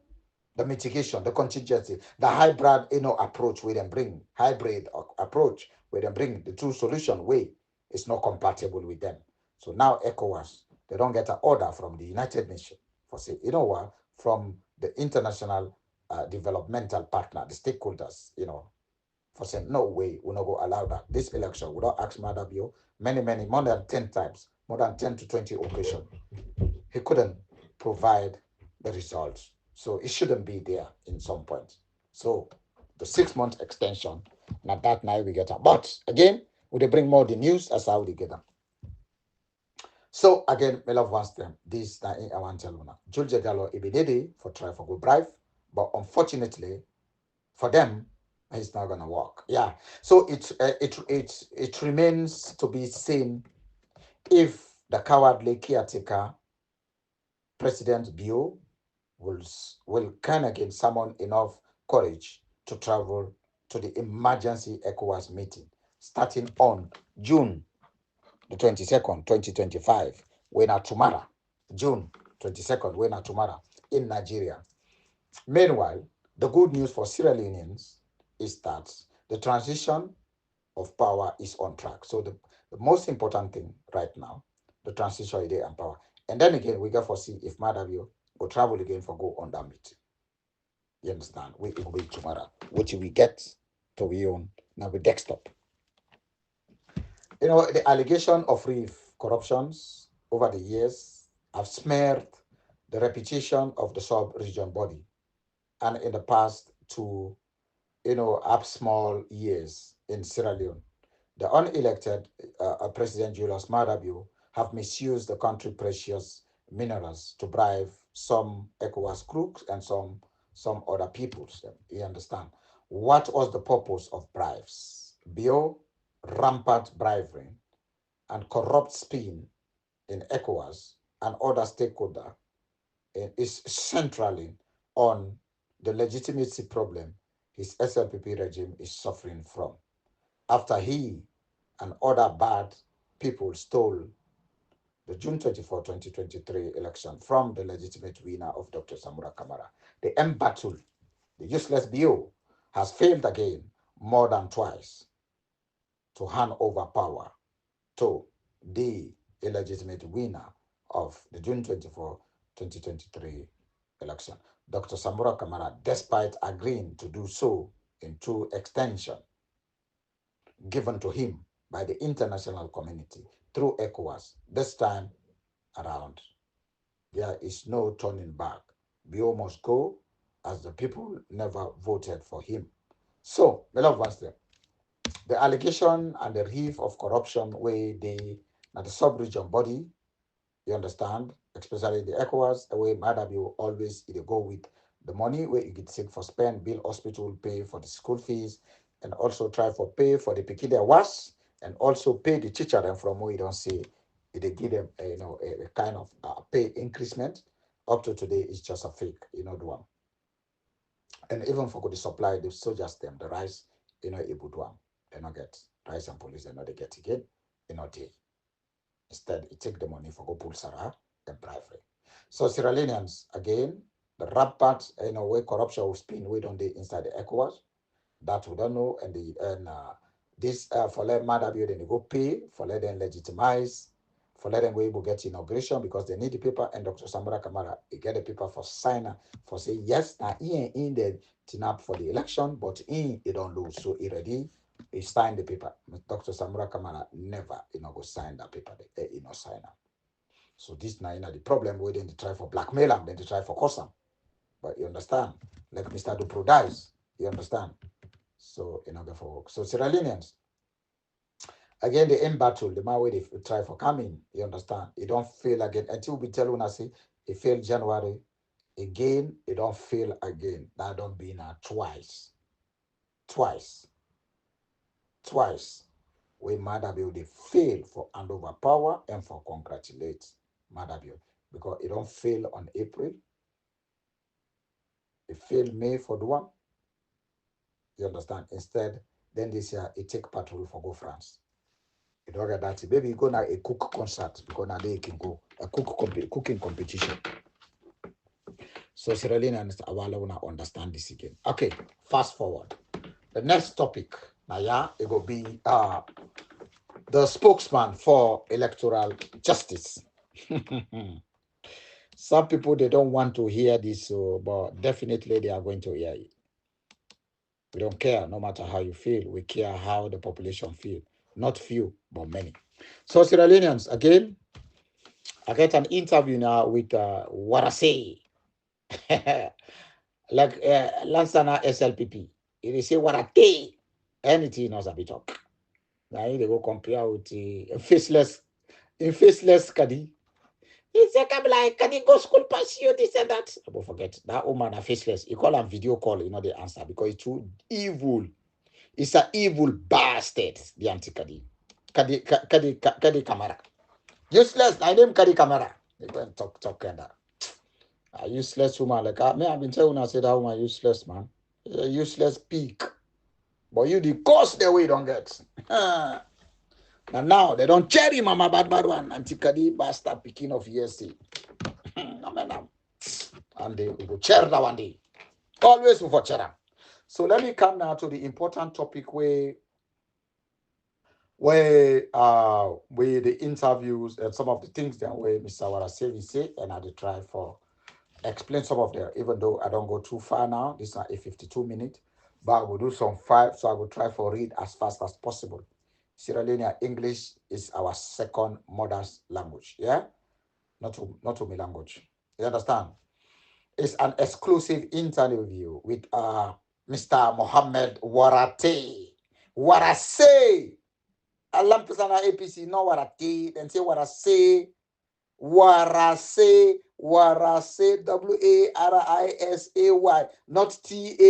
The mitigation, the contingency, the hybrid, approach where they bring hybrid approach where they bring the two solution way is not compatible with them. So now ECOWAS, they don't get an order from the United Nations for say, what, from the international developmental partner, the stakeholders, for saying no way, we're not going to allow that. This election, we don't ask Madabio many, more than 10 times, more than 10 to 20 occasions. He couldn't provide the results. So it shouldn't be there in some point. So the 6 month extension, and at that night we get them. But again, would they bring more the news? That's how they get them. So again, my love wants them. This I want to tell you now. Julia Gallo Ibidede for try for go bribe, but unfortunately for them, it's not gonna work. Yeah. So it remains to be seen if the cowardly caretaker President Bio will can again summon enough courage to travel to the emergency ECOWAS meeting starting on June the 22nd, 2025, when tomorrow, June 22nd, when tomorrow in Nigeria. Meanwhile, the good news for Sierra Leoneans is that the transition of power is on track. So the most important thing right now, the transition is there and power. And then again, we got to see if Madavio will travel again for go on that meeting. You understand? We will tomorrow, which we get to we own now with desktop. The allegation of corruptions over the years have smeared the reputation of the sub-region body, and in the past two, up small years in Sierra Leone, the unelected President Julius Madabio have misused the country's precious minerals to bribe some ECOWAS crooks and some other peoples. You understand? What was the purpose of bribes? Bio, rampant bribery and corrupt spin in ECOWAS and other stakeholders is centrally on the legitimacy problem his SLPP regime is suffering from after he and other bad people stole the June 24, 2023 election from the legitimate winner of Dr. Samura Kamara. The embattled, the useless BO, has failed again more than twice to hand over power to the illegitimate winner of the June 24, 2023 election. Dr. Samura Kamara, despite agreeing to do so in two extensions given to him by the international community through ECOWAS, this time around, there is no turning back. Bio must go as the people never voted for him. So, beloved ones, the allegation and the reef of corruption where they at the sub-region body, you understand, especially the ECOWAS, where Madam you always either go with the money where you get sick for spend, bill hospital, pay for the school fees, and also try for pay for the peculiar was, and also pay the teacher them from where you don't see they give them a kind of pay increasement. Up to today is just a fake, the one. And even for the supply, the soldiers them the rice, able to they not get rice and police, they not they get again, they. Instead, it take the money for go pull Sarah and bribery. So Sierra Leoneans, again, the rampant, way corruption will spin way on the inside the ECOWAS, that we don't know, and this for let matter building they go pay, for let them legitimize, for let them go able get inauguration because they need the paper, and Dr. Samura Kamara he get the paper for signer for say yes, now he ain't in the tinap for the election, but he don't lose. So he ready, he signed the paper. Dr. Samura Kamara never go sign that paper, he no signer. So this now the problem where then they try for blackmail him, then they try for custom. But you understand? Like Mr. Dupro dies, you understand? So for work. So Sierra Leoneans, again the end battle, the man where they try for coming, you understand? It don't fail again until we tell when I say it failed January, again, it don't fail again. That don't be now twice. Twice. Twice. We Madabio they fail for hand over power and for congratulate Madabio. Because it don't fail on April. It failed May for the one. You understand? Instead, then this year it take patrol for go France. You don't get that. Maybe you go now a cook concert because now they can go a cooking competition. So Sierra Leoneans will understand this again. Okay, fast forward. The next topic, now yeah, it will be the spokesman for electoral justice. Some people they don't want to hear this, but definitely they are going to hear it. We don't care, no matter how you feel. We care how the population feel. Not few, but many. So Sierra Leoneans, again, I get an interview now with Warase. Like Lansana SLPP. If they say Warate, anything else a bit talk. Now they go compare with faceless, in faceless Kadi. He said, I'm like, can he go school pass you? This and that. I won't forget. That woman are faceless. He call him video call, the answer because it's too evil. It's an evil bastard, the anti-Kadi. Kadi Kamara. Useless. I name Kadi Kamara. They go and talk and that. A useless woman like that. I've been telling I said that woman useless, man. A useless pig. But you the cost the way you don't get. And now they don't cherry mama bad one. Anti-Kadi bastard picking of ESC. And they will chair that one day. Always for chair. So let me come now to the important topic where the interviews and some of the things that way Mr. Warasevi say, and I try for explain some of them, even though I don't go too far now. This is a 52 minute, but I will do some 5, so I will try for read as fast as possible. Sierra Leone English is our second mother's language, yeah? Not to me language. You understand? It's an exclusive interview with Mr. Mohammed Warate. Warase. Alam pesana APC, no Warate, then say Warase. Warase, Warase, Warisay, not Tay.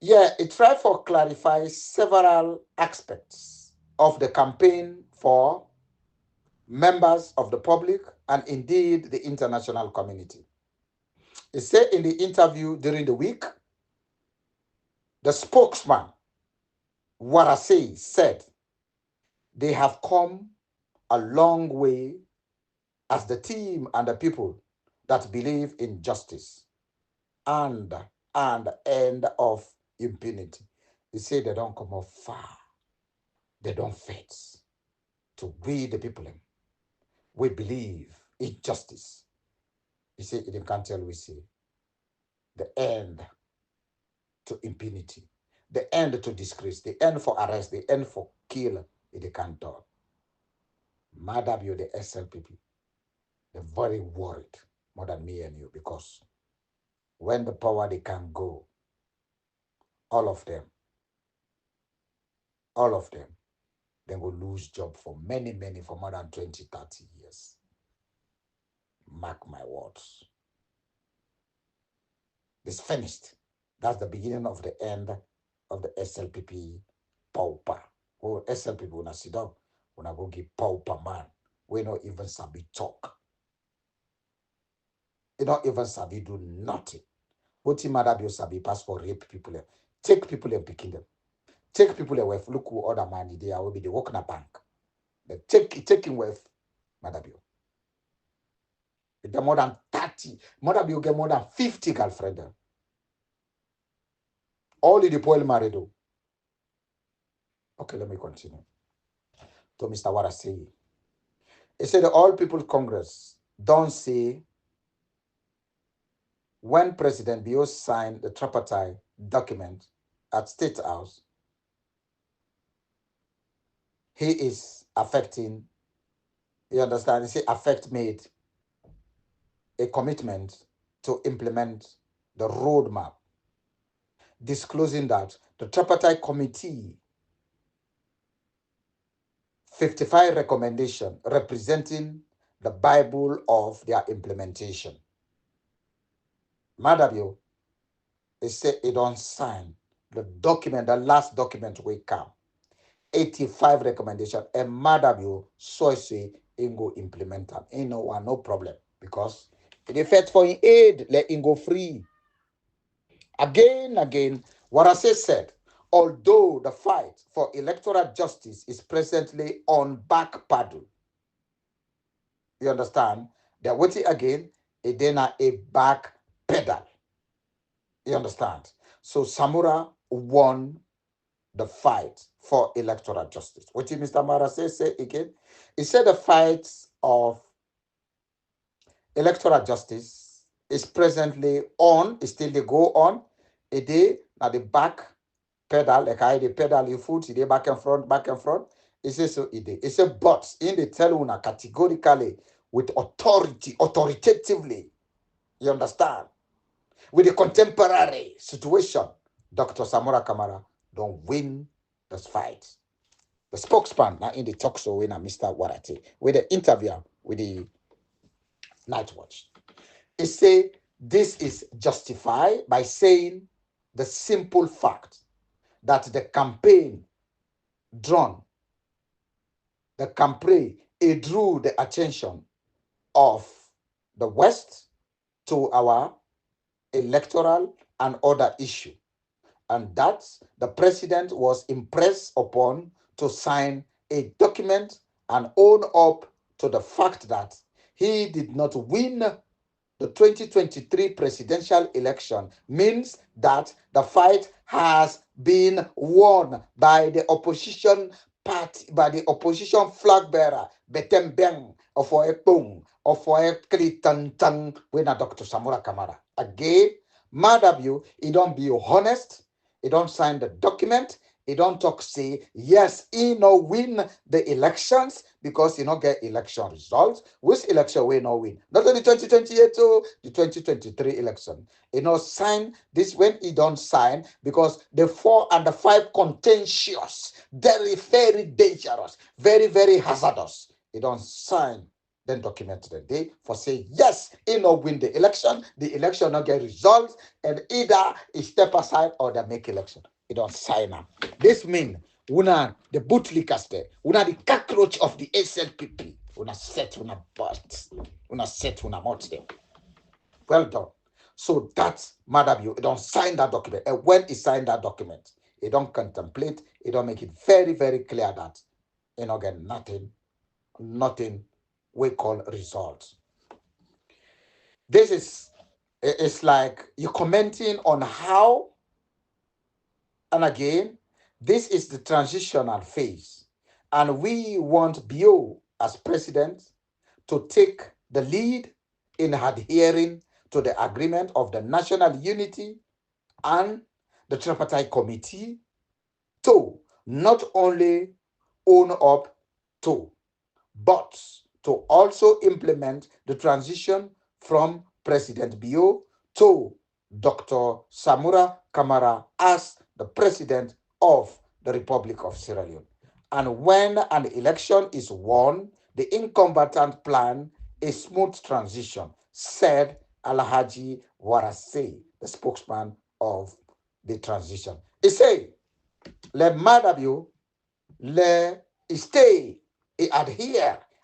Yeah, it tried for clarify several aspects of the campaign for members of the public and indeed the international community. It said in the interview during the week, the spokesman, Warase, said they have come a long way as the team and the people that believe in justice and end of impunity. They say they don't come up far. They don't fence. to we the people. We believe in justice. You see, it can't tell we see the end to impunity, the end to disgrace, the end for arrest, the end for kill. It can't do. Madam, you the SLPP, they're very worried more than me and you because when the power they can go, all of them, they will lose job for many, for more than 20, 30 years. Mark my words. It's finished. That's the beginning of the end of the SLPP pauper. Oh, SLPP when I sit down, when I go give pauper man, we not even sabi talk. You not even sabi do nothing. What him mother be sabi pass for rape people. Take people and picking them. Take people away. Look who other money they will be the work in a bank. They taking with mother be. They get more than 30. Mother be get more than 50 girlfriend. All in the poil married. Okay, let me continue. To Mr. Warasei. He said the All People Congress don't say when President Bio signed the tripartite document at State House, he is affecting, you understand, he say affect made a commitment to implement the roadmap, disclosing that the tripartite committee 55 recommendation representing the Bible of their implementation. Madabio, they say it don't sign the document, the last document we come. 85 recommendation and Madabio so say ingo implement them. Ain't no one, no problem. Because the effect for in aid, let ingo free. Again, what I said, although the fight for electoral justice is presently on back paddle, you understand? They're waiting again, it then a back pedal. You understand? So Samura won the fight for electoral justice. What did Mr. Mara say again? He said the fight of electoral justice is presently on, it still they go on. A day, now the back pedal, like I the pedal your foot, they back and front. It says so it says but in the tell una categorically with authority, authoritatively, you understand? With the contemporary situation, Dr. Samura Kamara don't win this fight. The spokesman now in the talk show when Mr. Warate with the interview with the Night Watch. He say this is justified by saying the simple fact that the campaign drew the attention of the West to our electoral and other issue, and that the president was impressed upon to sign a document and own up to the fact that he did not win the 2023 presidential election, means that the fight has been won by the opposition party, by the opposition flag bearer, Betembeng, of Oepung, of Oekritantang, when Dr. Samura Kamara. Again, mad of you, he don't be honest, he don't sign the document, he don't talk say, yes, he no win the elections because he no get election results. Which election we no win? Not only 2028, oh, the 2023 election. He no sign this when he don't sign because the 4 and the 5 contentious, very, very dangerous, very, very hazardous. He don't sign then document the day for say yes, he no win the election not get results, and either he step aside or they make election. He don't sign up. This mean una the bootlickers there, una the cockroach of the SLPP, una set una butt, una set una mouth there. Well done. So that's madam you don't sign that document. And when he signed that document, he don't contemplate, he don't make it very, very clear that you know get nothing we call results. This is it's like you're commenting on how, and again, this is the transitional phase. And we want Bio as president to take the lead in adhering to the agreement of the National Unity and the Tripartite Committee to not only own up to, but to also implement the transition from President Bio to Dr. Samura Kamara as the president of the Republic of Sierra Leone. And when an election is won, the incombatant plan a smooth transition, said Alhaji Warase, the spokesman of the transition. He said, le Madabio le stay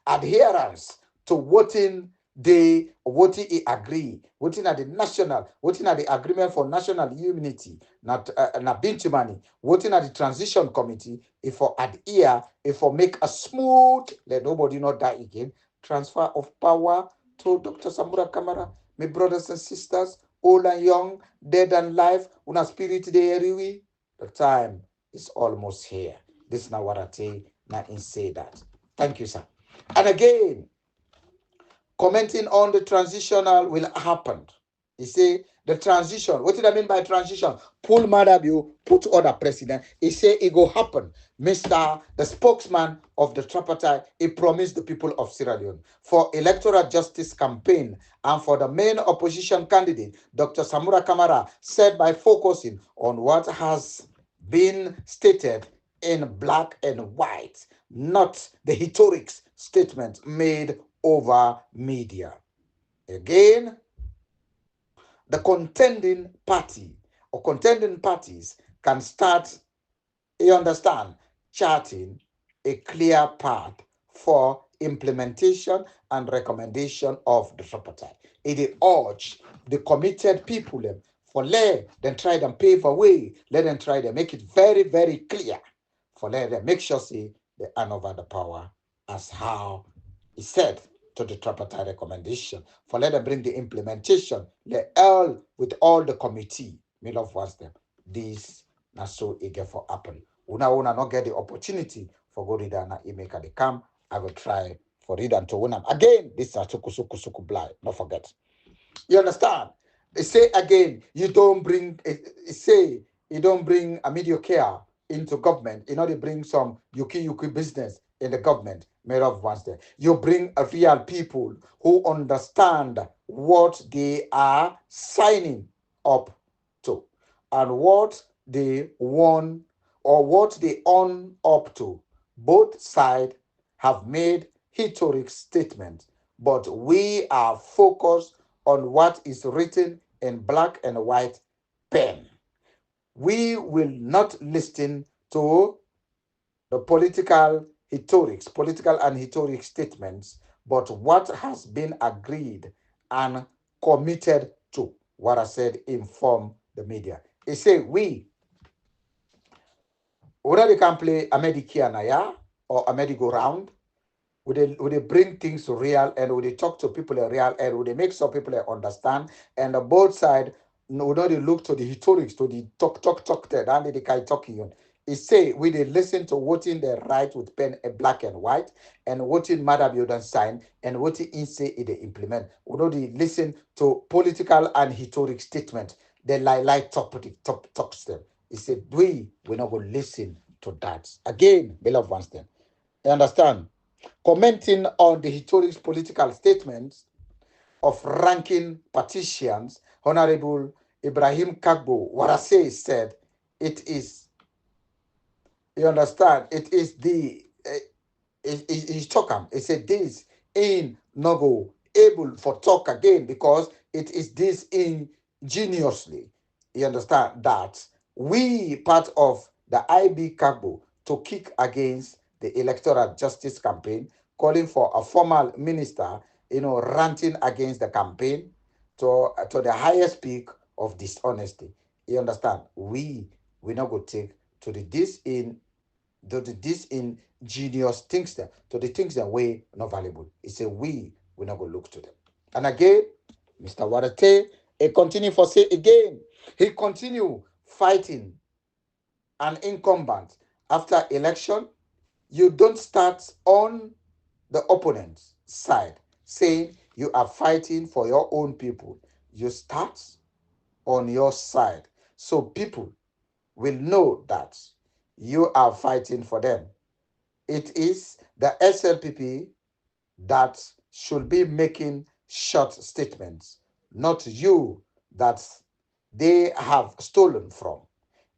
adherence to voting he agree voting at the national voting at the agreement for national unity not na bintimani voting at the transition committee if for adhere if for make a smooth let nobody not die again transfer of power to Dr. Samura Kamara. My brothers and sisters, old and young, dead and alive, una spirit de the time is almost here. This is not what I say, not in say that. Thank you, sir. And again, commenting on the transitional will happen. He say the transition. What did I mean by transition? Pull Madabio, put other president. He say it go happen. Mr. the spokesman of the tripartite, he promised the people of Sierra Leone for electoral justice campaign and for the main opposition candidate, Dr. Samura Kamara, said by focusing on what has been stated in black and white, not the rhetorics statement made over media. Again, the contending party or contending parties can start, you understand, charting a clear path for implementation and recommendation of the tripartite. It urge the committed people for let them try them pave a way, let them try to make it very, very clear for let them make sure see they hand over the power as how he said to the tripartite recommendation for let them bring the implementation let all with all the committee me love was them this not so eager for happen una not get the opportunity for go read and make the camp I will try for read and to win them again this is suku blind not forget you understand they say again you don't bring say you don't bring a media care into government you know they bring some yuki business in the government made of once there you bring a real people who understand what they are signing up to and what they want or what they own up to both sides have made historic statements but we are focused on what is written in black and white pen. We will not listen to the political and rhetoric statements, but what has been agreed and committed to. What I said inform the media. He say we already can play a Medikianaya or a Medigo round would they bring things to real and would they talk to people in real and would they make some people understand and on both sides would not they look to the rhetorics to the talk that and the guy talking on he say we they listen to what in the right with pen black and white and what in matter build sign and what in say they implement would not they listen to political and rhetoric statement they like talks them he said we not going to listen to that again beloved ones then you understand commenting on the historic political statements of ranking patricians, Honorable Ibrahim Kagbo Warase said, it is, you understand, it is the, it's Chokam. It said this in Nogo able for talk again because it is this ingeniously. You understand that we part of the IB Kagbo to kick against the electoral justice campaign, calling for a formal minister, ranting against the campaign to the highest peak of dishonesty. You understand? We not go take to the this in this ingenious things there to the things that way not valuable. It's a we not go look to them. And again, Mr. Warate, he continue for say again. He continue fighting an incumbent after election You don't start on the opponent's side saying you are fighting for your own people. You start on your side so people will know that you are fighting for them. It is the SLPP that should be making short statements, not you that they have stolen from.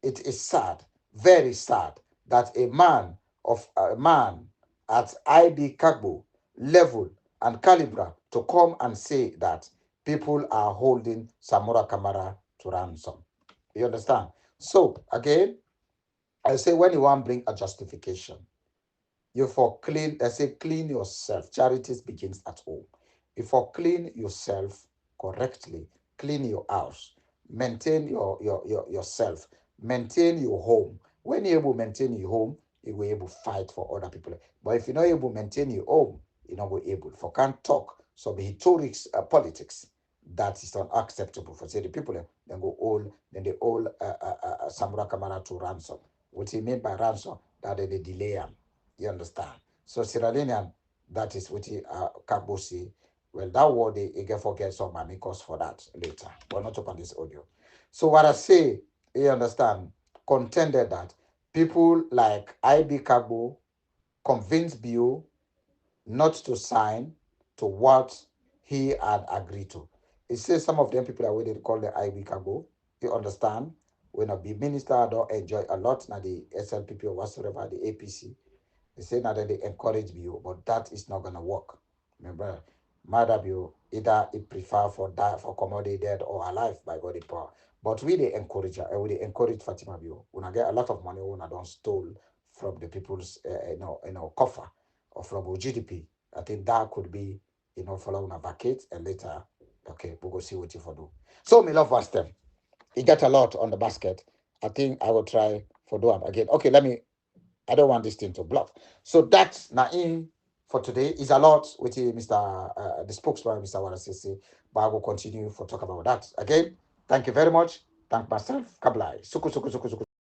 It is sad, very sad, that a man at IB Kagbo level and caliber to come and say that people are holding Samura Kamara to ransom. You understand? So again, I say when you want to bring a justification, you for clean, I say clean yourself. Charities begins at home. You for clean yourself correctly, clean your house, maintain yourself, maintain your home. When you're able to maintain your home, you will able to fight for other people. But if you're not able to maintain your home, you're not able. For can't talk some historic politics that is unacceptable. For say the people then go all then they all Samura Kamara to ransom. What he mean by ransom? That they delay him. You understand? So Sierra Leonean, that is what he Kabosi. Well, that word they get forget some amicus for that later. We're not open this audio. So what I say, you understand, contended that people like IB Kabo convinced Bio not to sign to what he had agreed to. It says some of them people are waiting to call the IB Kabo. You understand? When I be minister, I don't enjoy a lot now the SLPP or whatsoever, the APC. They say now that they encourage you, but that is not gonna work. Remember, mother you either it prefer for die for commodity dead or alive by body power. But we they encourage her, we they encourage Fatima Bio. When I get a lot of money, when I don't stole from the people's coffer or from GDP, I think that could be for a vacate and later, okay, we'll go see what you for do. So me love was them. He got a lot on the basket. I think I will try for do them again. Okay, let me I don't want this thing to block. So that's Naim for today. Is a lot with Mr. The spokesman, Mr. Warasisi, but I will continue for talk about that. Again, thank you very much. Thank myself. Kablai. Suku, suku, suku, suku.